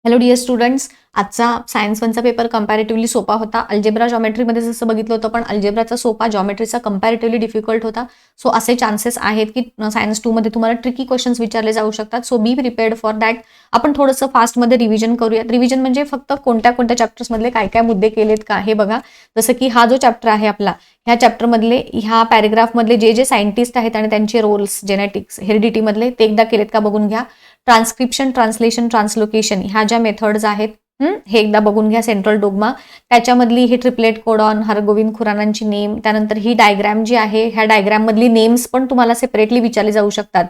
Hello dear students, आजचा science वनचा paper comparatively सोपा होता. अल्जेब्रा जॉमेट्रीमध्ये जसं बघितलं होतं, पण अल्जेब्राचा सोपा, जॉमेट्रीचा कंपॅरेटिव्हली डिफिकल्ट होता. सो असे चान्सेस आहेत की सायन्स 2 मध्ये तुम्हाला ट्रिकी क्वेश्चन्स विचारले जाऊ शकतात. So B prepared for that. आपण थोडंसं फास्टमध्ये रिव्हिजन करूयात. रिव्हिजन म्हणजे फक्त कोणत्या कोणत्या चॅप्टर्समधले काय काय मुद्दे केलेत का हे बघा. जसं की हा जो चॅप्टर आहे आपला, ह्या चॅप्टरमधले ह्या पॅरेग्राफमधले जे जे सायंटिस्ट आहेत आणि त्यांचे रोल्स, जेनेटिक्स, हेरिडिटीमधले ते एकदा केलेत का बघून घ्या. ट्रान्स्क्रिप्शन, ट्रान्सलेशन, ट्रान्सलोकेशन ह्या ज्या मेथड्स आहेत हे एकदा बघून घ्या. सेंट्रल डोग्मा, त्याच्यामधली ही ट्रिपलेट कोडॉन, हरगोविंद खुरानांची नेम, त्यानंतर ही डायग्रॅम जी आहे, ह्या डायग्रॅम मधली नेम्स पण तुम्हाला सेपरेटली विचारली जाऊ शकतात.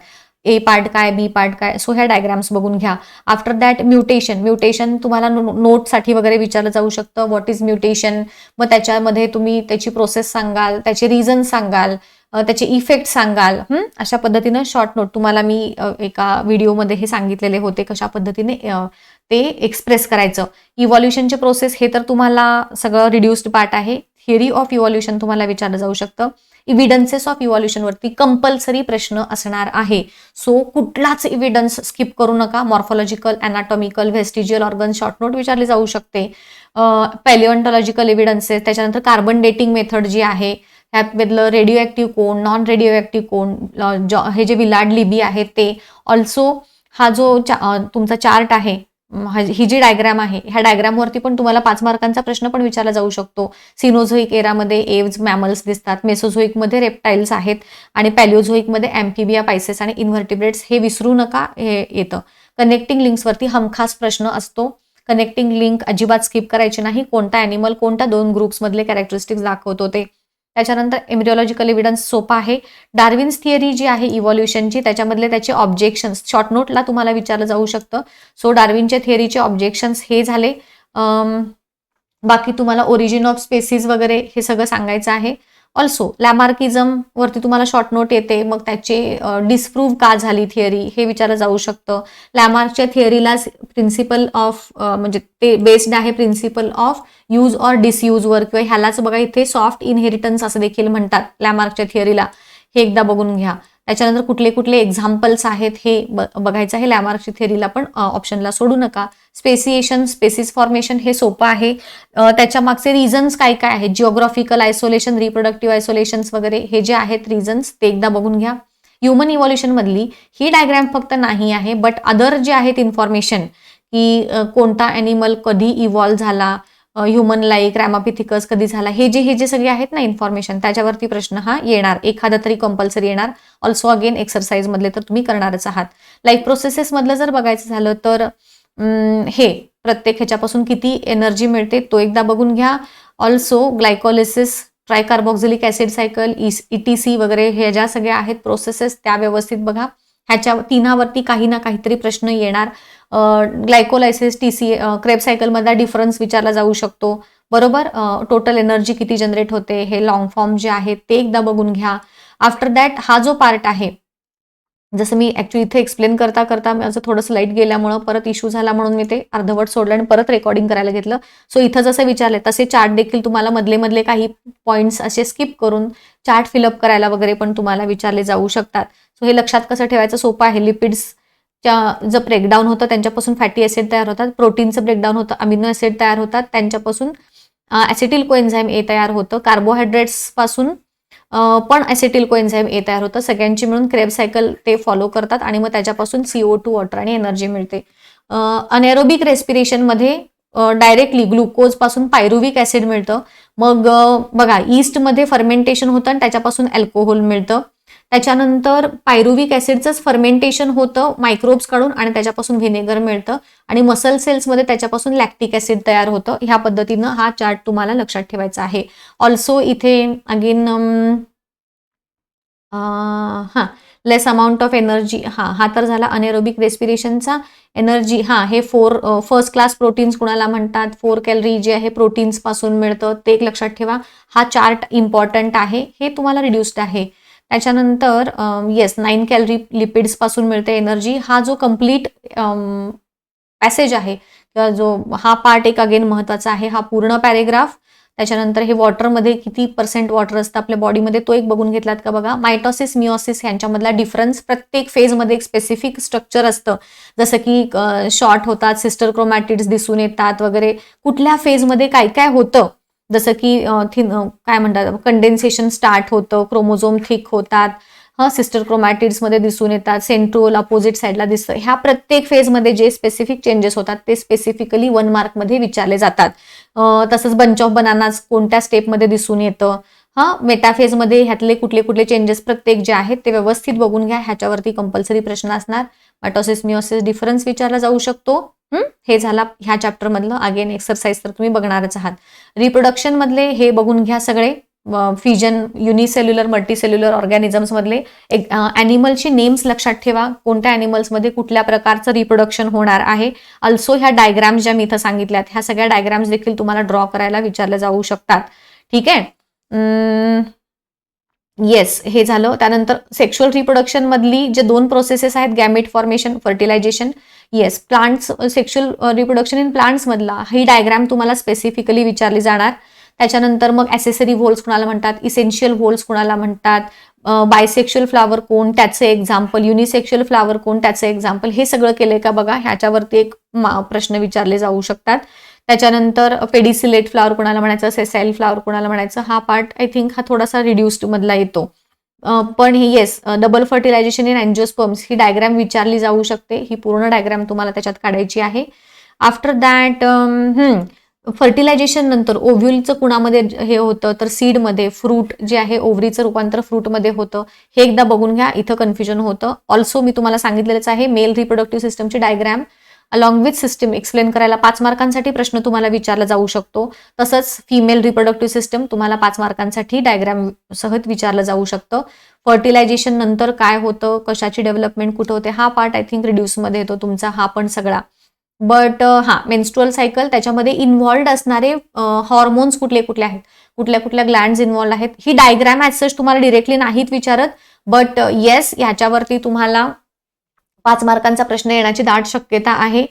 ए पार्ट काय, बी पार्ट काय, सो ह्या डायग्राम्स बघून घ्या. आफ्टर दॅट म्युटेशन तुम्हाला नोटसाठी वगैरे विचारलं जाऊ शकतं. व्हॉट इज म्युटेशन, मग त्याच्यामध्ये तुम्ही त्याची प्रोसेस सांगाल, त्याचे रिझन सांगाल, त्याचे इफेक्ट सांगाल. अशा पद्धतीनं शॉर्ट नोट तुम्हाला मी एका व्हिडिओमध्ये हे सांगितलेले होते, कशा पद्धतीने ते एक्सप्रेस करायचं. इव्हॉल्युशनचे प्रोसेस हे तर तुम्हाला सगळं रिड्युस्ड पार्ट आहे. थिअरी ऑफ इव्हॉल्युशन तुम्हाला विचारलं जाऊ शकतं. इव्हिडन्सेस ऑफ इव्हॉल्युशनवरती कंपल्सरी प्रश्न असणार आहे. सो कुठलाच इव्हिडन्स स्किप करू नका. मॉर्फॉलॉजिकल, अॅनाटॉमिकल, व्हेस्टिजियल ऑर्गन शॉर्ट नोट विचारली जाऊ शकते. पॅलिओन्टॉलॉजिकल एव्हिडन्सेस, त्याच्यानंतर कार्बन डेटिंग मेथड जी आहे, ह्यामधलं रेडिओ ॲक्टिव्ह कोण, नॉन रेडिओ ॲक्टिव्ह कोण, हे जे विलार्ड लिबी आहेत ते. ऑल्सो हा जो तुमचा चार्ट आहे, ही जी डायग्राम आहे, ह्या डायग्रामवरती पण तुम्हाला 5 मार्कांचा प्रश्न पण विचारला जाऊ शकतो. सिनोझोईक एरामध्ये एव्ज, मॅमल्स दिसतात, मेसोझोईकमध्ये रेप्टाईल्स आहेत आणि पॅलिओझोईकमध्ये ॲम्फिबिया, पायसेस आणि इन्व्हर्टिब्रेट्स. हे विसरू नका, हे येतं. कनेक्टिंग लिंक्सवरती हमखास प्रश्न असतो. कनेक्टिंग लिंक अजिबात स्किप करायची नाही. कोणता ॲनिमल कोणत्या 2 ग्रुप्समधले कॅरेक्टरिस्टिक्स दाखवतो ते. त्याच्यानंतर एम्ब्रिओलॉजिकल एव्हिडन्स सोपा आहे. डार्विन्स थिअरी जी आहे इव्हॉल्युशनची, त्याच्यामधले त्याचे ऑब्जेक्शन्स शॉर्ट नोटला तुम्हाला विचारलं जाऊ शकतं. सो डार्विनच्या थिअरीचे ऑब्जेक्शन्स हे झाले. बाकी तुम्हाला ओरिजिन ऑफ स्पेसिस वगैरे हे सगळं सांगायचं आहे. ऑल्सो लॅमार्किझम वरती तुम्हाला शॉर्ट नोट येते, मग त्याचे डिस्प्रूव्ह का झाली थिअरी हे विचारलं जाऊ शकतं. लॅमार्कच्या थिअरीला प्रिन्सिपल ऑफ म्हणजे ते बेस्ड आहे प्रिन्सिपल ऑफ यूज ऑर डिसयूजवर, किंवा ह्यालाच बघा इथे सॉफ्ट इनहेरिटन्स असं देखील म्हणतात लॅमार्कच्या थिअरीला. हे एकदा बघून घ्या. त्याच्यानंतर कुठले कुठले एक्झाम्पल्स आहेत हे बघायचं आहे. लॅमार्कची थिअरीला पण ऑप्शनला सोडू नका. स्पेसिएशन, स्पेसिस फॉर्मेशन हे सोपं आहे. त्याच्या मागचे रिझन्स काय काय आहेत, जिओग्राफिकल आयसोलेशन, रिप्रोडक्टिव्ह आयसोलेशन्स वगैरे हे जे आहेत रिझन्स ते एकदा बघून घ्या. ह्युमन इव्हॉल्युशन मधली ही डायग्राम फक्त नाही आहे, बट अदर जे आहेत इन्फॉर्मेशन, की कोणता ॲनिमल कधी इव्हॉल्व झाला, ह्युमन लाईक, रॅमापिथिकस कधी झाला, हे जे सगळे आहेत ना इन्फॉर्मेशन, त्याच्यावरती प्रश्न हा येणार, एखादा तरी कंपल्सरी येणार. ऑल्सो अगेन एक्सरसाइज मधले तर तुम्ही करणारच आहात. लाईफ प्रोसेसेस मधलं जर बघायचं झालं तर हे प्रत्येक ह्याच्यापासून किती एनर्जी मिळते तो एकदा बघून घ्या. Also glycolysis, tricarboxylic acid cycle, ETC वगैरे हे ज्या सगळ्या आहेत प्रोसेसेस त्या व्यवस्थित बघा. ह्याच्या तिन्हावरती काही ना काहीतरी प्रश्न येणार. ग्लायकोलायसिस, क्रेब सायकलमधला डिफरन्स विचारला जाऊ शकतो, बरोबर. टोटल एनर्जी किती जनरेट होते, हे लॉंग फॉर्म जे आहे ते एकदा बघून घ्या. आफ्टर दॅट हा जो पार्ट आहे, जसं मी ऍक्च्युली इथे एक्सप्लेन करता करता माझं थोडंसं लाईट गेल्यामुळं परत इश्यू झाला, म्हणून मी ते अर्धवट सोडलं आणि परत रेकॉर्डिंग करायला घेतलं. सो इथं जसं विचारले तसे चार्ट देखील तुम्हाला मधले मधले काही पॉईंट्स असे स्किप करून चार्ट फिलअप करायला वगैरे पण तुम्हाला विचारले जाऊ शकतात. सो हे लक्षात कसं ठेवायचं, सोपं आहे. लिपिड्सच्या जर ब्रेकडाऊन होतं त्यांच्यापासून फॅटी ॲसिड तयार होतात, प्रोटीनचं ब्रेकडाऊन होतं, अमिनो ॲसिड तयार होतात, त्यांच्यापासून ॲसिटिल कोएन्झाईम ए तयार होतं, कार्बोहायड्रेट्स पासून पण ॲसिटिल कोएन्झाईम ए तयार होतं. सगळ्यांची मिळून क्रेब सायकल ते फॉलो करतात आणि मग त्याच्यापासून CO2 वॉटर आणि एनर्जी मिळते. अनएरोबिक रेस्पिरेशनमध्ये डायरेक्टली ग्लुकोज पासून पायरुविक ॲसिड मिळतं. मग बघा ईस्टमध्ये फर्मेंटेशन होतं आणि त्याच्यापासून अल्कोहोल मिळतं. त्याच्यानंतर पायरुविक ॲसिडचंच फर्मेंटेशन होतं मायक्रोब्स काढून आणि त्याच्यापासून व्हिनेगर मिळतं आणि मसल सेल्समध्ये त्याच्यापासून लॅक्टिक ॲसिड तयार होतं. ह्या पद्धतीनं हा चार्ट तुम्हाला लक्षात ठेवायचा आहे. ऑल्सो इथे अगेन हां, लेस अमाऊंट ऑफ एनर्जी, हा तर झाला अनेरोबिक रेस्पिरेशनचा. एनर्जी हे फर्स्ट क्लास प्रोटीन्स कुणाला म्हणतात, 4 कॅलरी जे आहे प्रोटीन्स पासून मिळतं, ते एक लक्षात ठेवा. हा चार्ट इम्पॉर्टंट आहे, हे तुम्हाला रिड्युस्ड आहे. त्याच्यानंतर 9 कॅलरी लिपिड्स पासून मिळते एनर्जी. हा जो कम्प्लीट पॅसेज आहे, जो हा पार्ट एक अगेन महत्वाचा आहे. हा पूर्ण पॅरेग्राफ, त्याच्यानंतर हे वॉटरमध्ये किती % वॉटर असतं आपल्या बॉडीमध्ये तो एक बघून घेतलात का बघा. मायटॉसिस मिओसिस यांच्यामधला डिफरन्स, प्रत्येक फेजमध्ये एक स्पेसिफिक स्ट्रक्चर असतं, जसं की शॉर्ट होतात, सिस्टर क्रोमॅटिड्स दिसून येतात वगैरे, कुठल्या फेजमध्ये काय काय होतं, जसं की काय म्हणतात कंडेन्सेशन स्टार्ट होतं, क्रोमोझोम थिक होतात, सिस्टर क्रोमॅटिड्समध्ये दिसून येतात, सेंट्रोल अपोजिट साईडला दिसतं. ह्या प्रत्येक फेजमध्ये जे स्पेसिफिक चेंजेस होतात ते स्पेसिफिकली 1 मार्कमध्ये विचारले जातात. तसंच बंच ऑफ बनानाज कोणत्या स्टेपमध्ये दिसून येतं, मेटाफेजमध्ये ह्यातले कुठले कुठले चेंजेस प्रत्येक जे आहेत ते व्यवस्थित बघून घ्या. ह्याच्यावरती कंपल्सरी प्रश्न असणार. मायटोसिस मिओसिस डिफरन्स विचारला जाऊ शकतो. हे झाला ह्या चॅप्टरमधलं. अगेन एक्सरसाइज तर तुम्ही बघणारच आहात. रिप्रोडक्शन मधले हे बघून घ्या सगळे. फ्युजन, युनिसेल्युलर, मल्टीसेल्युलर ऑर्गॅनिझम्स मधले ॲनिमलचे नेम्स लक्षात ठेवा. कोणत्या ॲनिमल्समध्ये कुठल्या प्रकारचं रिप्रोडक्शन होणार आहे. अल्सो ह्या डायग्राम्स ज्या मी इथं सांगितल्यात ह्या सगळ्या डायग्राम्स देखील तुम्हाला ड्रॉ करायला विचारले जाऊ शकतात. ठीक आहे. येस, हे झालं. त्यानंतर सेक्शुअल रिप्रोडक्शन मधली जे 2 प्रोसेसेस आहेत, gamete formation, fertilization. Yes, plants, sexual reproduction in plants मधला ही डायग्राम तुम्हाला स्पेसिफिकली विचारली जाणार. त्याच्यानंतर मग ॲसेसरी व्होल्स कुणाला म्हणतात, इसेन्शियल व्होल्स कुणाला म्हणतात, बायसेक्शुअल फ्लावर कोण त्याचं एक्झाम्पल, युनिसेक्शुअल फ्लावर कोण त्याचं एक्झाम्पल, हे सगळं केलंय का बघा. ह्याच्यावरती एक प्रश्न विचारले जाऊ शकतात. त्याच्यानंतर पेडिसिलेट फ्लावर कोणाला म्हणायचं, सेसाईल फ्लावर कोणाला म्हणायचं, हा पार्ट आय थिंक हा थोडासा रिड्युस्ड मधला येतो. पण ही yes, double fertilization in angiosperms ही डायग्राम विचारली जाऊ शकते. ही पूर्ण डायग्राम तुम्हाला त्याच्यात काढायची आहे. आफ्टर दॅट फर्टिलायझेशन नंतर ओव्ह्यूलचं कुणामध्ये हे होतं तर सीडमध्ये, फ्रूट जे आहे ओव्हरीचं रूपांतर फ्रूटमध्ये होतं. हे एकदा बघून घ्या, इथं कन्फ्युजन होतं. ऑल्सो मी तुम्हाला सांगितलेलंच आहे, मेल रिप्रोडक्टिव्ह सिस्टमची diagram along with system explain करायला 5 मार्कांसाठी प्रश्न तुम्हाला विचारला जाऊ शकतो. तसंच फिमेल रिप्रोडक्टिव्ह सिस्टम तुम्हाला 5 मार्कांसाठी डायग्राम सहज विचारलं जाऊ शकतं. फर्टिलायझेशन नंतर काय होतं, कशाची डेव्हलपमेंट कुठं होते, हा पार्ट आय थिंक रिड्यूसमध्ये येतो तुमचा हा पण सगळा. बट मेन्स्ट्रुअल सायकल, त्याच्यामध्ये इन्व्हॉल्ड असणारे हॉर्मोन्स कुठले कुठले आहेत, कुठल्या कुठल्या ग्लँड्स इन्व्हॉल्ड आहेत, ही डायग्राम ॲज सच तुम्हाला डिरेक्टली नाहीत विचारत. बट येस, ह्याच्यावरती तुम्हाला 5 मार्कांचा प्रश्न येण्याची दाट शक्यता आहे.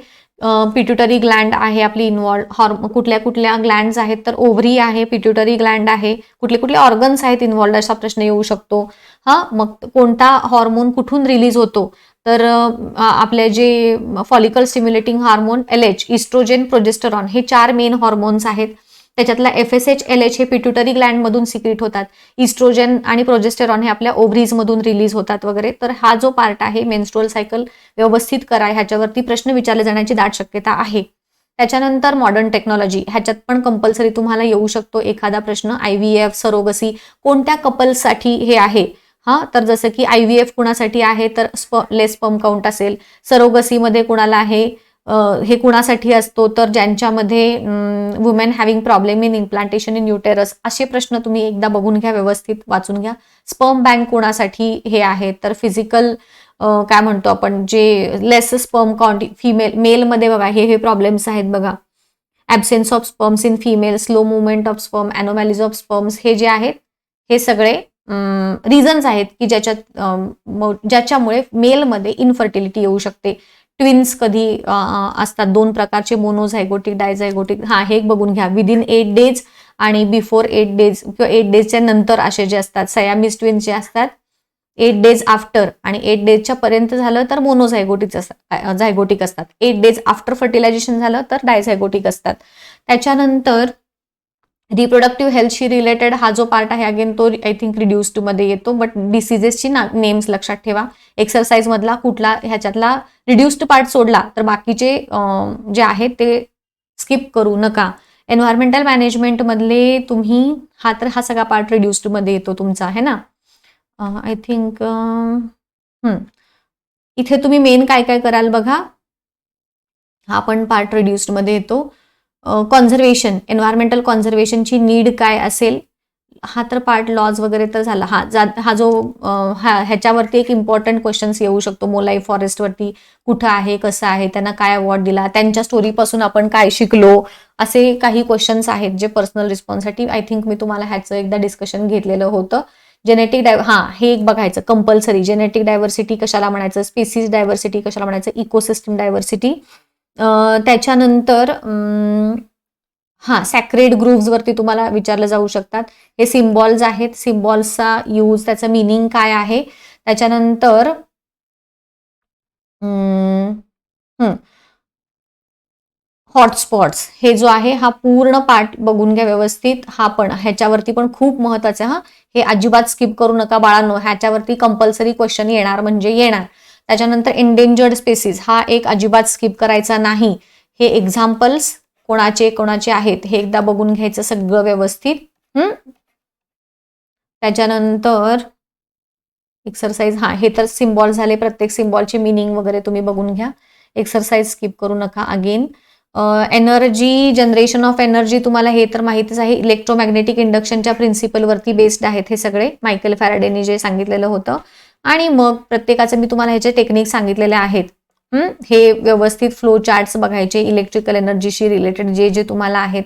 पिट्युटरी ग्लँड आहे आपली इन्व्हॉल्ड, कुठल्या कुठल्या ग्लँड्स आहेत तर ओव्हरी आहे, पिट्युटरी ग्लँड आहे, कुठले कुठले ऑर्गन्स आहेत इन्व्हॉल्ड, असा प्रश्न येऊ शकतो. मग कोणता हॉर्मोन कुठून रिलीज होतो तर आपले जे follicle stimulating hormone LH, oestrogen, progesterone, हे 4 मेन हॉर्मोन्स आहेत. त्याच्यातला FSH, LH हे पिट्युटरी ग्लँड मधून सिक्रेट होतात. इस्ट्रोजेन आणि प्रोजेस्टेरॉन हे आपल्या ओव्हरीज मधून रिलीज होतात वगैरे. तर हा जो पार्ट आहे मेन्स्ट्रुअल सायकल व्यवस्थित करा, ह्याच्यावरती प्रश्न विचारले जाण्याची दाट शक्यता आहे. त्याच्यानंतर मॉडर्न टेक्नॉलॉजी, ह्याच्यात पण कंपल्सरी तुम्हाला येऊ शकतो एखादा प्रश्न. IVF, सरोगसी कोणत्या कपल्ससाठी हे आहे, तर जसं की IVF कुणासाठी आहे तर लेस स्पर्म काउंट असेल. सरोगसीमध्ये कुणाला आहे, हे कुणासाठी असतो तर ज्यांच्यामध्ये women having problem in implantation in uterus. असे प्रश्न तुम्ही एकदा बघून घ्या, व्यवस्थित वाचून घ्या. स्पर्म बँक कोणासाठी हे आहे तर फिजिकल काय म्हणतो आपण, जे लेस स्पर्म काउंट मेलमध्ये बघा हे प्रॉब्लेम्स आहेत बघा. Absence of sperms in female, slow movement of sperm, anomalies of sperms, हे जे आहेत हे सगळे रिझन्स आहेत की ज्याच्यामुळे मेलमध्ये इनफर्टिलिटी येऊ शकते. ट्विन्स कधी असतात, 2 प्रकारचे, मोनोझायगोटिक, डायझायगोटिक. हे एक बघून घ्या. विदिन 8 डेज आणि बिफोर 8 डेज किंवा 8 डेजच्या नंतर असे जे असतात सयामीज ट्विन्स जे असतात, 8 डेज आफ्टर आणि 8 डेजच्या पर्यंत झालं तर मोनोझायगोटिक असतात, झायगोटिक असतात. 8 डेज आफ्टर फर्टिलायझेशन झालं तर डायझायगोटिक असतात. त्याच्यानंतर रिप्रोडक्टिव्ह हेल्थशी रिलेटेड हा जो पार्ट आहे अगेन तो आय थिंक रिड्युस्ड मध्ये येतो. बट डिसीजेसची नेम्स लक्षात ठेवा. एक्सरसाइज मधला कुठला ह्याच्यातला रिड्युस्ड पार्ट सोडला तर बाकीचे जे आहेत ते स्किप करू नका. एन्व्हायरमेंटल मॅनेजमेंट मधले तुम्ही हा सगळा पार्ट रिड्युस्ड मध्ये येतो तुमचा, आहे ना. आय थिंक इथे तुम्ही मेन काय काय कराल बघा. हा पण पार्ट रिड्युस्ड मध्ये येतो. कॉन्झर्वेशन, एन्व्हायरमेंटल कॉन्झर्वेशनची नीड काय असेल, हा तर पार्ट लॉज वगैरे तर झाला. हा जो ह्याच्यावरती एक इम्पॉर्टंट क्वेश्चन्स येऊ शकतो. मोलाई फॉरेस्टवरती कुठं आहे, कसं आहे, त्यांना काय अवॉर्ड दिला, त्यांच्या स्टोरीपासून आपण काय शिकलो, असे काही क्वेश्चन्स आहेत जे पर्सनल रिस्पॉन्ससाठी आय थिंक मी तुम्हाला ह्याचं एकदा डिस्कशन घेतलेलं होतं. जेनेटिक हे एक बघायचं कंपल्सरी. जेनेटिक डायव्हर्सिटी कशाला म्हणायचं, स्पेसिस डायव्हर्सिटी कशाला म्हणायचं, इकोसिस्टम डायव्हर्सिटी. त्याच्यानंतर हां, सॅक्रेड ग्रुव्हज वरती तुम्हाला विचारलं जाऊ शकतात. हे सिम्बॉल्स आहेत. सिम्बॉल्सचा यूज, त्याचं मीनिंग काय आहे? त्याच्यानंतर हॉटस्पॉट्स हे जो आहे हा पूर्ण पार्ट बघून घ्या व्यवस्थित. हा पण ह्याच्यावरती पण खूप महत्वाचं आहे. हे अजिबात स्किप करू नका बाळांनो. ह्याच्यावरती कंपल्सरी क्वेश्चन येणार म्हणजे येणार. त्याच्यानंतर एंडेंजर्ड स्पेसिस हा एक अजिबात स्किप करायचा नाही. हे एक्झाम्पल्स कोणाचे कोणाचे आहेत हे एकदा बघून घ्यायचं सगळं व्यवस्थित. त्याच्यानंतर एक्सरसाइज, हा हे तर सिम्बॉल झाले. प्रत्येक सिम्बॉलची मिनिंग वगैरे तुम्ही बघून घ्या. एक्सरसाइज स्किप करू नका. Again energy, generation of energy तुम्हाला हे तर माहितीच आहे. इलेक्ट्रोमॅग्नेटिक इंडक्शनच्या प्रिन्सिपलवरती बेस्ड आहेत हे सगळे, मायकेल फॅराडेने जे सांगितलेलं होतं. आणि मग प्रत्येकाचं मी तुम्हाला ह्याचे टेक्निक सांगितलेले आहेत. हे व्यवस्थित फ्लो चार्ट्स बघायचे इलेक्ट्रिकल एनर्जीशी रिलेटेड जे जे तुम्हाला आहेत.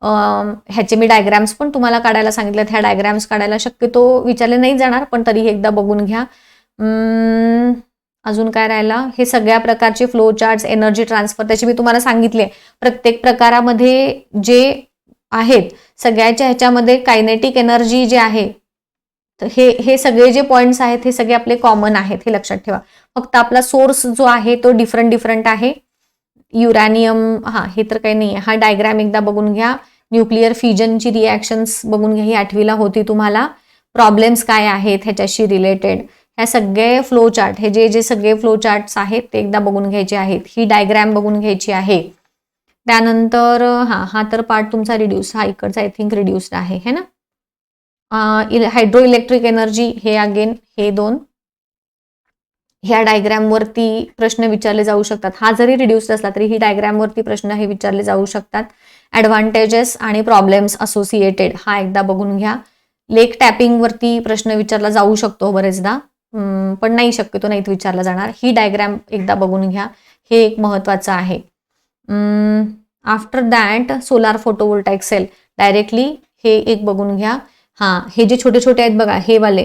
ह्याचे मी डायग्राम्स पण तुम्हाला काढायला सांगितलेत. ह्या डायग्राम्स काढायला शक्यतो विचारले नाही जाणार, पण तरी एकदा बघून घ्या. अजून काय राहिला? हे सगळ्या प्रकारचे फ्लो चार्ट्स, एनर्जी ट्रान्सफर त्याचे मी तुम्हाला सांगितले. प्रत्येक प्रकारामध्ये जे आहेत सगळ्याच्या ह्याच्यामध्ये कायनेटिक एनर्जी जे आहे, तर हे सगळे जे पॉइंट्स आहेत हे सगळे आपले कॉमन आहेत, हे लक्षात ठेवा. फक्त आपला सोर्स जो आहे तो डिफरंट आहे. युरॅनियम, हा हे तर काही नाही. हा डायग्राम एकदा बघून घ्या. न्यूक्लिअर फ्युजनची रिॲक्शन्स बघून घ्या, ही 8वीला होती तुम्हाला. प्रॉब्लेम्स काय आहेत ह्याच्याशी रिलेटेड, ह्या सगळे फ्लो चार्ट, हे जे जे सगळे फ्लो चार्ट्स आहेत ते एकदा बघून घ्यायचे आहेत. ही डायग्राम बघून घ्यायची आहे. त्यानंतर हा तर पार्ट तुमचा रिड्यूस, हा इकडचा आय थिंक रिड्यूस्ड आहे है ना. हायड्रो इलेक्ट्रिक एनर्जी हे अगेन हे दोन, ह्या डायग्रामवरती प्रश्न विचारले जाऊ शकतात. हा जरी रिड्यूस्ड असला तरी ही डायग्रामवरती प्रश्न हे विचारले जाऊ शकतात. ॲडव्हान्टेजेस आणि प्रॉब्लेम्स असोसिएटेड हा एकदा बघून घ्या. लेक टॅपिंग वरती प्रश्न विचारला जाऊ शकतो बरेचदा, पण नाही शक्यतो नाहीत विचारला जाणार. ही डायग्राम एकदा बघून घ्या, हे एक महत्वाचं आहे. After that solar photovoltaic cell directly हे एक बघून घ्या. हे जे छोटे छोटे आहेत बघा, हे वाले,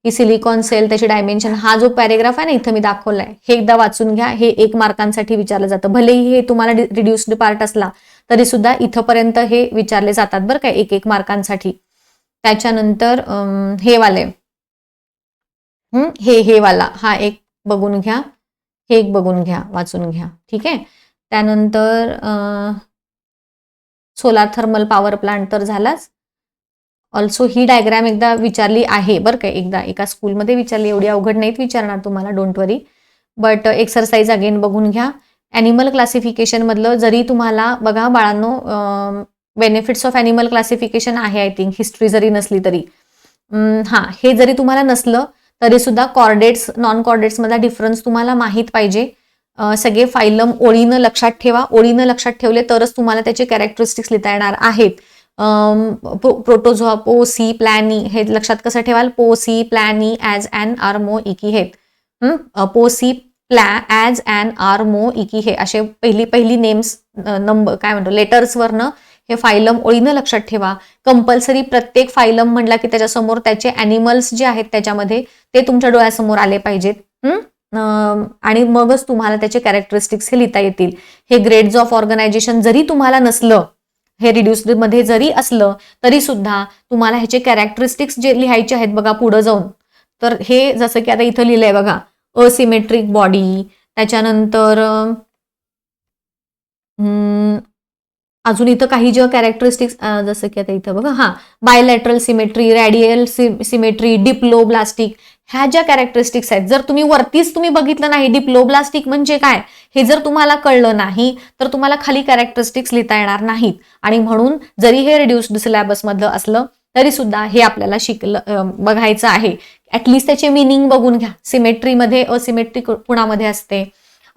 ही सिलिकॉन सेल, त्याची डायमेन्शन, हा जो पॅरेग्राफ आहे ना इथं मी दाखवलाय, हे एकदा वाचून घ्या. हे 1 मार्कांसाठी विचारलं जातं. भलेही हे तुम्हाला रिड्युस्ड पार्ट असला तरी सुद्धा इथंपर्यंत हे विचारले जातात बरं का, 1 मार्कांसाठी. त्याच्यानंतर हे वाले, हे वाला, हा एक बघून घ्या, हे एक बघून घ्या, वाचून घ्या. ठीक आहे. त्यानंतर सोलार थर्मल पॉवर प्लांट तर झालाच. ऑल्सो ही डायग्राम एकदा विचारली आहे बरं का, एकदा एका स्कूलमध्ये विचारली, एवढी अवघड नाहीत विचारणार तुम्हाला, don't worry. But exercise again बघून घ्या. ॲनिमल क्लासिफिकेशन मधलं जरी तुम्हाला बघा बाळांनो, बेनिफिट्स ऑफ ॲनिमल क्लासिफिकेशन आहे आय थिंक, हिस्ट्री जरी नसली तरी. हे जरी तुम्हाला नसलं तरी सुद्धा कॉर्डेट्स नॉन कॉर्डेट्स मधला डिफरन्स तुम्हाला माहीत पाहिजे. सगळे फायलम ओळीनं लक्षात ठेवा. ओळीनं लक्षात ठेवले तरच तुम्हाला त्याचे कॅरेक्टरिस्टिक्स लिहिता येणार आहेत. प्रोटोझोआ, पो सी प्लॅनी, हे लक्षात कसं ठेवाल? पो सी प्लॅनी ॲज ॲन आर्मो इकी, हे पो सी ॲज ॲन आर्मो इकी, हे असे पहिली नेम्स, नंबर काय म्हणतो, लेटर्सवरनं हे फायलम ओळीनं लक्षात ठेवा. कंपल्सरी प्रत्येक फायलम म्हणला की त्याच्यासमोर त्याचे ॲनिमल्स जे आहेत त्याच्यामध्ये ते तुमच्या डोळ्यासमोर आले पाहिजेत. आणि मगच तुम्हाला त्याचे कॅरेक्टरिस्टिक्स हे लिहिता येतील. हे ग्रेड्स ऑफ ऑर्गनायझेशन जरी तुम्हाला नसलं, हे रिड्युस्ड मध्ये जरी असलं तरी सुद्धा तुम्हाला ह्याचे कॅरेक्टरिस्टिक्स जे लिहायचे आहेत बघा पुढे जाऊन, तर हे जसं की आता इथं लिहिलंय बघा, असिमेट्रिक बॉडी. त्याच्यानंतर अजून इथं काही जे कॅरेक्टरिस्टिक्स, जसं की आता इथं बघा, bilateral symmetry, radial symmetry, diploblastic, ह्या ज्या कॅरेक्टरिस्टिक्स आहेत, जर तुम्ही वरतीच तुम्ही बघितलं नाही डिप्लोब्लास्टिक म्हणजे काय हे जर तुम्हाला कळलं नाही तर तुम्हाला खाली कॅरेक्टरिस्टिक्स लिहिता येणार नाहीत. आणि म्हणून जरी हे रिड्युस्ड सिलेबस मधलं असलं तरी सुद्धा हे आपल्याला बघायचं आहे. ऍटलिस्ट त्याचे मिनिंग बघून घ्या. सिमेट्रीमध्ये असिमेट्री कुणामध्ये असते,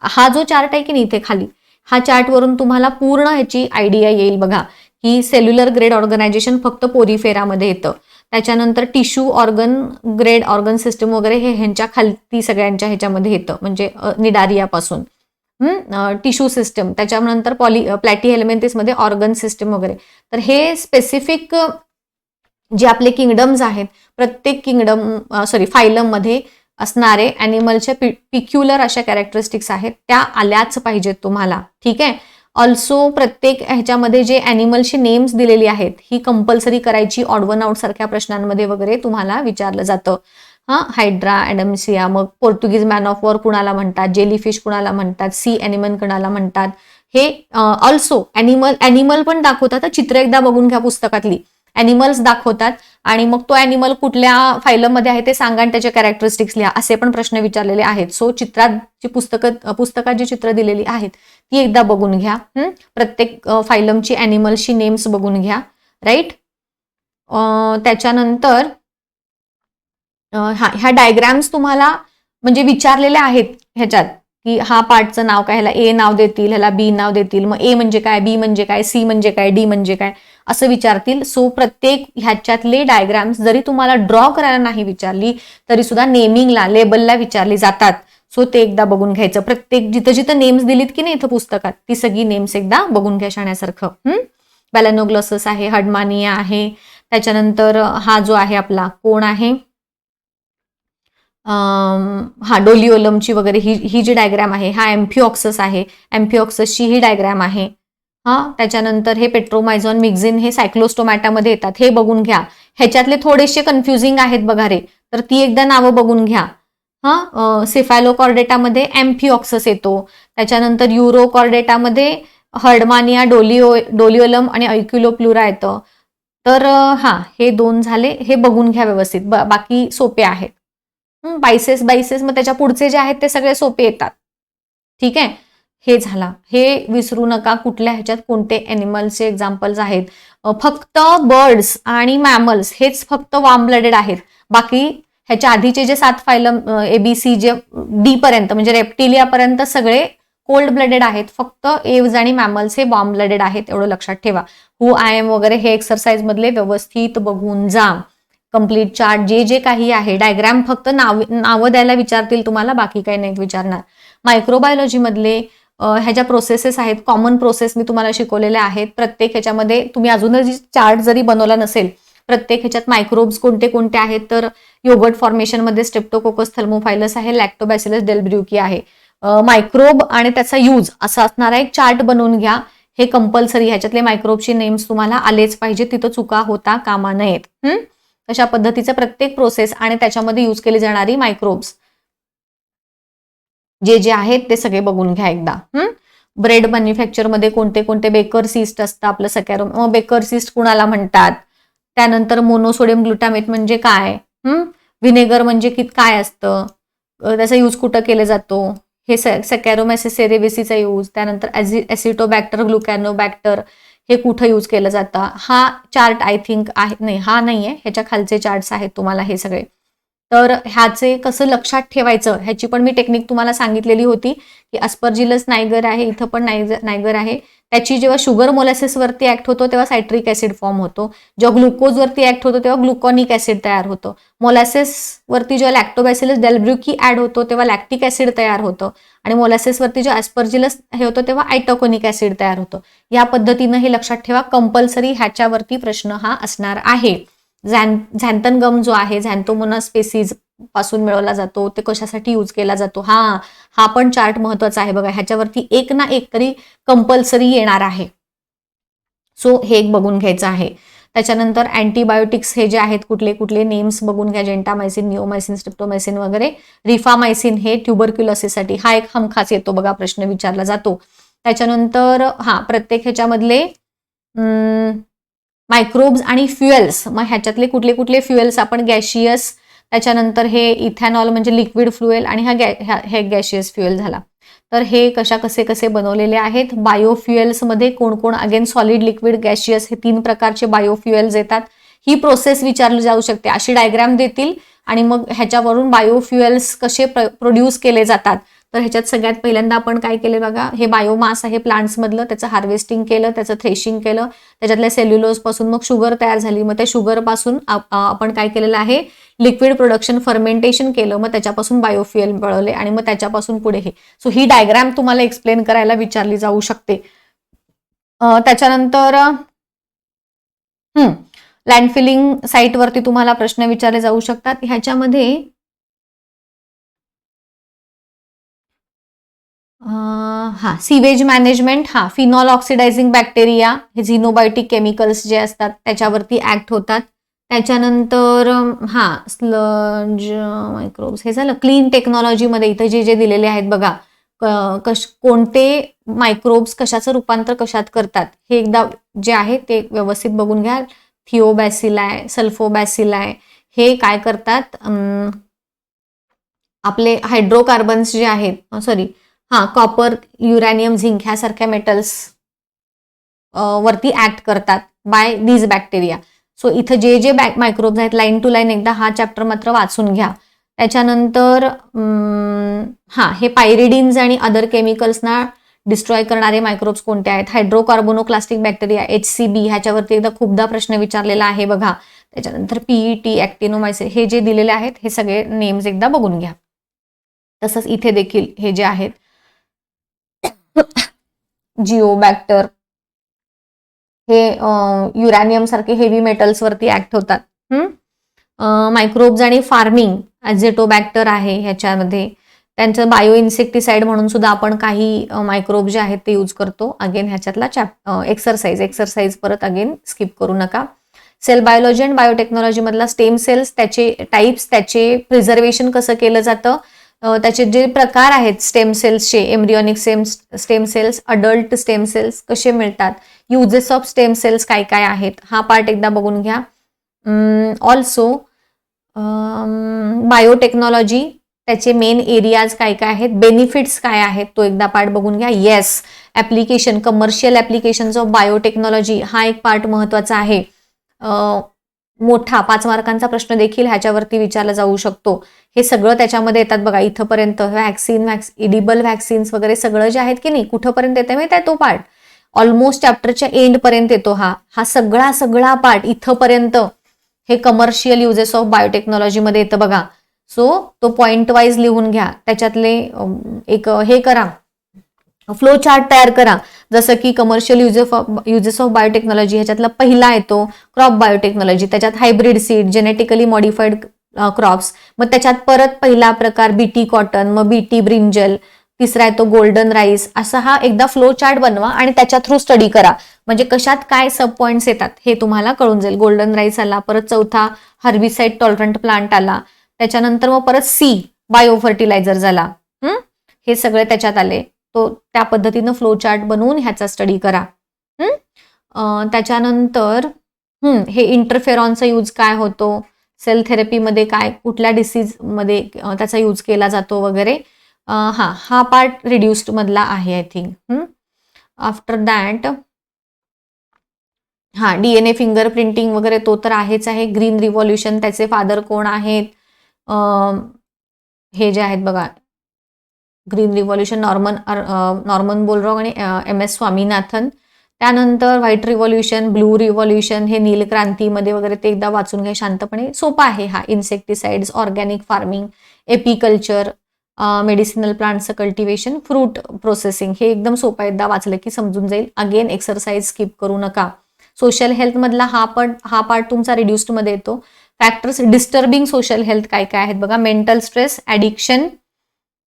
हा जो चार्ट आहे की नाही इथे खाली, हा चार्टवरून तुम्हाला पूर्ण ह्याची आयडिया येईल बघा, की सेल्युलर ग्रेड ऑर्गनायझेशन फक्त पोरिफेरामध्ये येतं. त्याच्यानंतर tissue organ grade organ system वगैरे हे ह्यांच्या खालती सगळ्यांच्या ह्याच्यामध्ये येतं, म्हणजे निडारियापासून टिश्यू सिस्टम. त्याच्यानंतर प्लॅटी हेल्मेंथिसमध्ये ऑर्गन सिस्टम वगैरे. तर हे स्पेसिफिक जे आपले किंगडम्स आहेत, प्रत्येक फायलम मध्ये असणारे ॲनिमलच्या पिक्युलर अशा कॅरेक्टरिस्टिक्स आहेत, त्या आल्याच पाहिजेत तुम्हाला. ठीक आहे. ऑल्सो प्रत्येक ह्याच्यामध्ये जे ॲनिमलची नेम्स दिलेली आहेत ही कंपल्सरी करायची, ऑड वन आउट सारख्या प्रश्नांमध्ये वगैरे तुम्हाला विचारलं जातं. हायड्रा, ॲडमसिया, मग पोर्तुगीज मॅन ऑफ वॉर कुणाला म्हणतात, जेलीफिश कुणाला म्हणतात, सी ॲनिमल कुणाला म्हणतात, हे ऑल्सो ॲनिमल पण दाखवतात. चित्र एकदा बघून घ्या पुस्तकातली, ॲनिमल्स दाखवतात आणि मग तो ॲनिमल कुठल्या फायलममध्ये आहे ते सांगा आणि त्याचे कॅरेक्टरिस्टिक्स लिहा, असे पण प्रश्न विचारलेले आहेत. सो चित्रात जी पुस्तकात जी चित्र दिलेली आहेत ती एकदा बघून घ्या. प्रत्येक फायलमची ॲनिमल्सची नेम्स बघून घ्या, राईट. त्याच्यानंतर ह्या डायग्राम्स तुम्हाला म्हणजे विचारलेल्या आहेत ह्याच्यात, की हा पार्टचं नाव काय, ह्याला ए नाव देतील, ह्याला बी नाव देतील, मग ए म्हणजे काय, बी म्हणजे काय, सी म्हणजे काय, डी म्हणजे काय, असं विचारतील. सो प्रत्येक ह्याच्यातले डायग्राम्स जरी तुम्हाला ड्रॉ करायला नाही विचारली तरी सुद्धा नेमिंगला, लेबलला विचारली जातात. सो ते एकदा बघून घ्यायचं. प्रत्येक जिथं जिथं नेम्स दिलीत की नाही इथं पुस्तकात ती सगळी नेम्स एकदा बघून घ्या शाण्यासारखं. बॅलॅनोग्लॉसस आहे, हडमानिया आहे, त्याच्यानंतर हा जो आहे आपला कोण आहे, डोलिओलमची वगैरे ही जी डायग्राम आहे, हा एम्फिऑक्सस आहे, एम्फिऑक्ससची ही डायग्राम आहे. त्याच्यानंतर हे पेट्रोमायझॉन, मिक्झिन हे सायक्लोस्टोमॅटामध्ये येतात, हे बघून घ्या. ह्याच्यातले थोडेसे कन्फ्युजिंग आहेत बघा रे, तर ती एकदा नावं बघून घ्या. सेफॅलोकॉर्डेटामध्ये एम्फिऑक्सस येतो, त्याच्यानंतर युरोकॉर्डेटामध्ये हर्डमानिया, डोलिओलम आणि ऐक्युलोप्लुरा येतं. तर हे 2 झाले, हे बघून घ्या व्यवस्थित. बाकी सोपे आहेत. बायसेस मग त्याच्या पुढचे जे आहेत ते सगळे सोपे येतात. ठीक आहे, हे झाला. हे विसरू नका कुठल्या ह्याच्यात कोणते ॲनिमल्सचे एक्झाम्पल्स आहेत. फक्त बर्ड्स आणि मॅमल्स हेच फक्त वॉर्म ब्लडेड आहेत. बाकी ह्याच्या आधीचे जे 7 फायलम ABC जे डी पर्यंत म्हणजे रेप्टिलियापर्यंत सगळे कोल्ड ब्लडेड आहेत. फक्त एव्ज आणि मॅमल्स हे वॉर्म ब्लडेड आहेत, एवढं लक्षात ठेवा. हु आय एम वगैरे हे एक्सरसाइज मधले व्यवस्थित बघून जा. कंप्लीट चार्ट जे काही आहे, डायग्राम फक्त नावं द्यायला विचारतील तुम्हाला, बाकी काही नाही विचारणार. मायक्रोबायोलॉजी मधले ह्याच्या प्रोसेसेस आहेत, कॉमन प्रोसेस मी तुम्हाला शिकवलेल्या आहेत. प्रत्येक ह्याच्यामध्ये तुम्ही अजूनही चार्ट जरी बनवला नसेल, प्रत्येक ह्याच्यात मायक्रोब्स कोणते कोणते आहेत, तर योगर्ट फॉर्मेशनमध्ये स्ट्रेप्टोकोकस थर्मोफायलस आहे, लॅक्टोबॅसिलस डेल्ब्रुकी आहे. मायक्रोब आणि त्याचा यूज असा असणारा एक चार्ट बनवून घ्या. हे कंपल्सरी, ह्याच्यातले मायक्रोबची नेम्स तुम्हाला आलेच पाहिजे, तिथं चुका होता कामा नयेत. तशा पद्धतीचं प्रत्येक प्रोसेस आणि त्याच्यामध्ये यूज केली जाणारी मायक्रोब्स जे आहेत ते सगळे बघून घ्या एकदा. ब्रेड मॅन्युफॅक्चरमध्ये कोणते कोणते बेकर सिस्ट असतं आपलं सॅकॅरो, बेकर सिस्ट कुणाला म्हणतात. त्यानंतर मोनोसोडियम ग्लुटामेट म्हणजे काय, व्हिनेगर म्हणजे काय असतं, त्याचा यूज कुठं केला जातो, हे सॅकॅरोमायसिस सेरेविसीचा यूज, त्यानंतर ॲसिटोबॅक्टर, ग्लुकॅनोबॅक्टर हे कुठं यूज केलं जातं. हा चार्ट आय थिंक आहे, नाही हा नाहीये, ह्याच्या खालचे चार्ट्स आहेत तुम्हाला हे सगळे. तर ह्याचे कसं लक्षात ठेवायचं ह्याची पण मी टेक्निक तुम्हाला सांगितलेली होती, की अस्परजिलस नायगर आहे, इथं पण नायगर आहे. त्याची जेव्हा शुगर मोलॅसिसवरती ऍक्ट होतो तेव्हा सायट्रिक ऍसिड फॉर्म होतो, जेव्हा ग्लुकोजवरती ऍक्ट होतो तेव्हा ग्लुकॉनिक ऍसिड तयार होतं. मोलॅसिसवरती जेव्हा लॅक्टोबॅसिलस डेल्ब्रुकी ऍड होतो तेव्हा लॅक्टिक ऍसिड तयार होतं आणि मोलॅसिसवरती जेव्हा ॲस्परजिलस हे होतं तेव्हा आयटोकोनिक ऍसिड तयार होतं. या पद्धतीनं हे लक्षात ठेवा, कंपल्सरी ह्याच्यावरती प्रश्न हा असणार आहे. झॅन्थन गम जो आहे, झॅन्थोमोनास स्पेसीज पासून मिळवला जातो, ते कशासाठी यूज केला जातो, हा पण चार्ट महत्वाचा आहे बघा. ह्याच्यावरती एक ना एक तरी कंपल्सरी येणार आहे. सो हे एक बघून घ्यायचं आहे. त्याच्यानंतर अँटीबायोटिक्स हे जे आहेत कुठले कुठले नेम्स बघून घ्या, जेंटामायसिन, निओमायसिन, स्ट्रिप्टोमायसिन वगैरे. रिफामायसिन हे ट्युबरक्युलोसिससाठी हा एक हमखास येतो बघा, प्रश्न विचारला जातो. त्याच्यानंतर प्रत्येक ह्याच्यामधले मायक्रोब्स आणि फ्युएल्स, मग ह्याच्यातले कुठले कुठले फ्युएल्स आपण गॅशियस, त्याच्यानंतर हे इथॅनॉल म्हणजे लिक्विड फ्युएल आणि हे गॅशियस फ्युएल झाला. तर हे कसे बनवलेले आहेत. बायोफ्युएल्स मध्ये कोण कोण, अगेन सॉलिड, लिक्विड, गॅशियस हे 3 प्रकारचे बायोफ्युएल्स येतात. ही प्रोसेस विचारली जाऊ शकते, अशी डायग्राम देतील आणि मग ह्याच्यावरून बायोफ्युएल्स कसे प्रोड्यूस केले जातात. तर ह्याच्यात सगळ्यात पहिल्यांदा आपण काय केले बघा, हे बायोमास आहे प्लांट्स मधलं, त्याचं हार्वेस्टिंग केलं, त्याचं थ्रेशिंग केलं, त्याच्यातल्या सेल्युलोज पासून मग शुगर तयार झाली, मग त्या शुगर पासून आपण काय केलेलं आहे, लिक्विड प्रोडक्शन, फर्मेंटेशन केलं, मग त्याच्यापासून बायोफ्युएल बनवले आणि मग त्याच्यापासून पुढे हे. सो ही डायग्राम तुम्हाला एक्सप्लेन करायला विचारली जाऊ शकते. त्याच्यानंतर लँडफिलिंग साईटवरती तुम्हाला प्रश्न विचारले जाऊ शकतात. ह्याच्यामध्ये sewage management, phenol oxidising bacteria, हे झिनोबायोटिक केमिकल्स जे असतात त्याच्यावरती ऍक्ट होतात. त्याच्यानंतर स्लज मायक्रोब्स, हे झालं. क्लीन टेक्नॉलॉजीमध्ये इथं जे जे दिलेले आहेत बघा, कोणते मायक्रोब्स कशाचं रूपांतर कशात करतात हे एकदा जे आहे ते व्यवस्थित बघून घ्या. थिओबॅसिलाय, सल्फोबॅसिलाय हे काय करतात, आपले हायड्रोकार्बन्स जे आहेत, कॉपर, युरॅनियम, झिंक ह्यासारख्या मेटल्स वरती ऍक्ट करतात बाय दीज बॅक्टेरिया. सो इथं जे जे मायक्रोब्स आहेत लाईन टू लाईन एकदा हा चॅप्टर मात्र वाचून घ्या. त्याच्यानंतर हे पायरिडिन्स आणि अदर केमिकल्सना डिस्ट्रॉय करणारे मायक्रोब्स कोणते आहेत, हायड्रोकार्बोनोक्लास्टिक बॅक्टेरिया, HCB, ह्याच्यावरती एकदा खूपदा प्रश्न विचारलेला आहे बघा. त्याच्यानंतर PET, ॲक्टिनोमायसिन, हे जे दिलेले आहेत हे सगळे नेम्स एकदा बघून घ्या. तसंच इथे देखील हे जे आहेत जिओबॅक्टर, हे युरॅनियम सारखे हेवी मेटल्स वरती ऍक्ट होतात. मायक्रोब्स आणि फार्मिंग, ॲझेटोबॅक्टर आहे ह्याच्यामध्ये. त्यांचं बायो इन्सेक्टिसाइड म्हणून सुद्धा आपण काही मायक्रोब जे आहेत ते यूज करतो. अगेन ह्याच्यातला एक्सरसाइज परत अगेन स्किप करू नका. सेल बायोलॉजी अँड बायोटेक्नॉलॉजी मधला स्टेम सेल्स, त्याचे टाइप्स, त्याचे प्रिझर्वेशन कसं केलं जातं, त्याचे जे प्रकार आहेत स्टेम सेल्सचे, embryonic stem cells, adult stem cells कसे मिळतात, युजेस ऑफ स्टेम सेल्स काय काय आहेत, हा पार्ट एकदा बघून घ्या. ऑल्सो बायोटेक्नॉलॉजी, त्याचे मेन एरियाज काय काय आहेत, बेनिफिट्स काय आहेत, तो एकदा पार्ट बघून घ्या. Yes, application, commercial applications of biotechnology हा एक पार्ट महत्वाचा आहे. मोठा 5 मार्कांचा प्रश्न देखील ह्याच्यावरती विचारला जाऊ शकतो. हे सगळं त्याच्यामध्ये येतात बघा. इथंपर्यंत इडिबल व्हॅक्सिन्स वगैरे सगळं जे आहेत की नाही, कुठंपर्यंत येते माहिती आहे तो पार्ट, ऑलमोस्ट चॅप्टरच्या एंड पर्यंत येतो. हा सगळा पार्ट इथंपर्यंत हे कमर्शियल युजेस ऑफ बायोटेक्नॉलॉजी मध्ये येतं बघा. सो तो पॉइंट वाईज लिहून घ्या. त्याच्यातले एक हे करा, फ्लो चार्ट तयार करा. जसं की कमर्शियल युजेस ऑफ बायोटेक्नॉलॉजी ह्याच्यातला पहिला येतो क्रॉप बायोटेक्नॉलॉजी, त्याच्यात hybrid seed, genetically modified crops, मग त्याच्यात परत पहिला प्रकार बीटी कॉटन, मग बीटी ब्रिंजल, तिसरा येतो गोल्डन राईस. असा हा एकदा फ्लो चार्ट बनवा आणि त्याच्या थ्रू स्टडी करा, म्हणजे कशात काय सब पॉइंट्स येतात हे तुम्हाला कळून जाईल. गोल्डन राईस आला, परत चौथा हर्बिसाइड टॉलरंट प्लांट आला, त्याच्यानंतर मग परत सी बायो फर्टिलायझर झाला. हे सगळे त्याच्यात आले. तो त्या पद्धतीनं फ्लो चार्ट बनवून ह्याचा स्टडी करा. त्याच्यानंतर हे इंटरफेरॉनचा यूज काय होतो, सेल थेरपीमध्ये काय, कुठल्या डिसीजमध्ये त्याचा यूज केला जातो वगैरे. हा पार्ट रिड्युस्ड मधला आहे I think. After that DNA finger printing वगैरे तो तर आहेच आहे. ग्रीन रिव्हॉल्युशन, त्याचे फादर कोण आहेत, हे जे आहेत बघा, ग्रीन रिव्हॉल्युशन नॉर्मन बोलरॉग आणि MS स्वामीनाथन. त्यानंतर व्हाईट रिव्हॉल्युशन, ब्लू रिव्हॉल्युशन, हे नील क्रांतीमध्ये वगैरे ते एकदा वाचून घ्या शांतपणे. सोपा आहे हा. Insecticides, organic farming, apiculture, medicinal प्लांट्सचं कल्टिवेशन, फ्रूट प्रोसेसिंग, हे एकदम सोपा एकदा वाचलं की समजून जाईल. अगेन एक्सरसाइज स्किप करू नका. सोशल हेल्थ मधला हा पार्ट तुमचा रिड्युस्ड मध्ये येतो. फॅक्टर्स डिस्टर्बिंग सोशल हेल्थ काय काय आहेत बघा, मेंटल स्ट्रेस, ॲडिक्शन,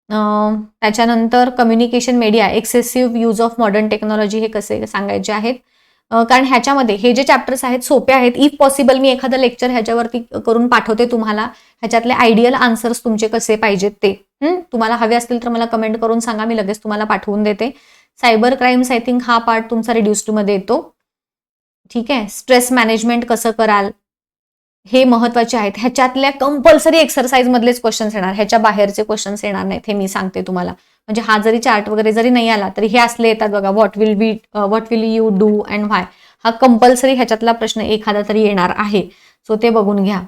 त्याच्यानंतर communication media, excessive use of modern technology, हे कसे सांगायचे आहेत. कारण ह्याच्यामध्ये हे जे चॅप्टर्स आहेत सोपे आहेत. इफ पॉसिबल मी एखादं लेक्चर ह्याच्यावरती करून पाठवते तुम्हाला, ह्याच्यातले आयडियल आन्सर्स तुमचे कसे पाहिजेत ते. तुम्हाला हवे असतील तर मला कमेंट करून सांगा, मी लगेच तुम्हाला पाठवून देते. सायबर क्राईम्स आय थिंक हा पार्ट तुमचा रिड्युस्ड मध्ये येतो. ठीक आहे. स्ट्रेस मॅनेजमेंट कसं कराल हे महत्वाचे आहेत. ह्याच्यातल्या कंपल्सरी एक्सरसाइज मधलेच क्वेश्चन्स येणार, ह्याच्या बाहेरचे क्वेश्चन्स येणार नाहीत, हे मी सांगते तुम्हाला. म्हणजे हा जरी चार्ट वगैरे जरी नाही आला तरी हे असले येतात बघा, what will you do and why, हा कंपल्सरी ह्याच्यातला प्रश्न एखादा तरी येणार आहे. सो ते बघून घ्या.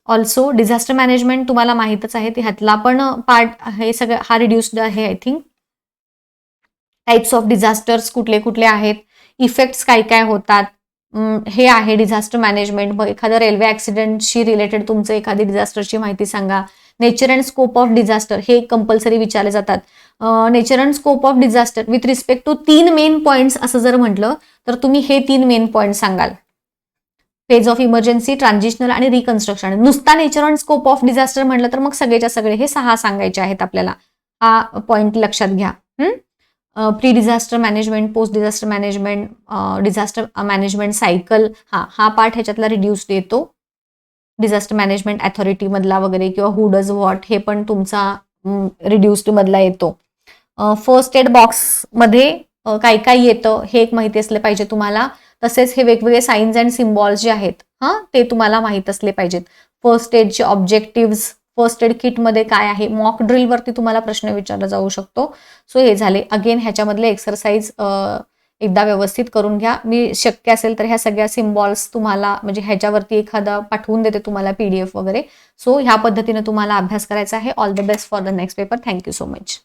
ऑल्सो डिझास्टर मॅनेजमेंट तुम्हाला माहितच आहे, ह्यातला पण पार्ट हे सगळं हा रिड्युस्ड आहे I think. Types of disasters कुठले कुठले आहेत, इफेक्ट्स काय काय होतात, हे आहे डिझास्टर मॅनेजमेंट. एखाद्या रेल्वे ऍक्सिडेंटशी रिलेटेड तुमचं एखादी डिझास्टरची माहिती सांगा. Nature and scope of disaster हे कंपल्सरी विचारले जातात. Nature and scope of disaster with respect to 3 main points असं जर म्हटलं तर तुम्ही हे 3 मेन पॉईंट सांगाल. फेज ऑफ इमर्जन्सी, ट्रान्झिशनल आणि रिकन्स्ट्रक्शन. नुसता nature and scope of disaster म्हटलं तर मग सगळेच्या सगळे हे 6 सांगायचे आहेत आपल्याला. हा पॉईंट लक्षात घ्या. Pre disaster management, post disaster management, disaster management cycle, हा पार्ट ह्याच्यातला रिड्यूस्ड येतो. डिझास्टर मॅनेजमेंट अथॉरिटी मधला वगैरे किंवा हू डज व्हॉट हे पण तुमचा रिड्युस्ड मधला येतो. फर्स्ट एड बॉक्स मध्ये काय काय येतं हे एक माहिती असले पाहिजे तुम्हाला. तसेच हे वेगवेगळे साईन्स अँड सिम्बॉल्स जे आहेत ते तुम्हाला माहीत असले पाहिजेत. फर्स्ट एडचे ऑब्जेक्टिव्ह, फर्स्ट एड किटमध्ये काय आहे, मॉक ड्रिलवरती तुम्हाला प्रश्न विचारला जाऊ शकतो. सो हे झाले. अगेन ह्याच्यामधले एक्सरसाइज एकदा व्यवस्थित करून घ्या. मी शक्य असेल तर ह्या सगळ्या सिम्बॉल्स तुम्हाला म्हणजे ह्याच्यावरती एखादा पाठवून देते तुम्हाला PDF वगैरे. सो ह्या पद्धतीने तुम्हाला अभ्यास करायचा आहे. All the best for the next paper. Thank you so much.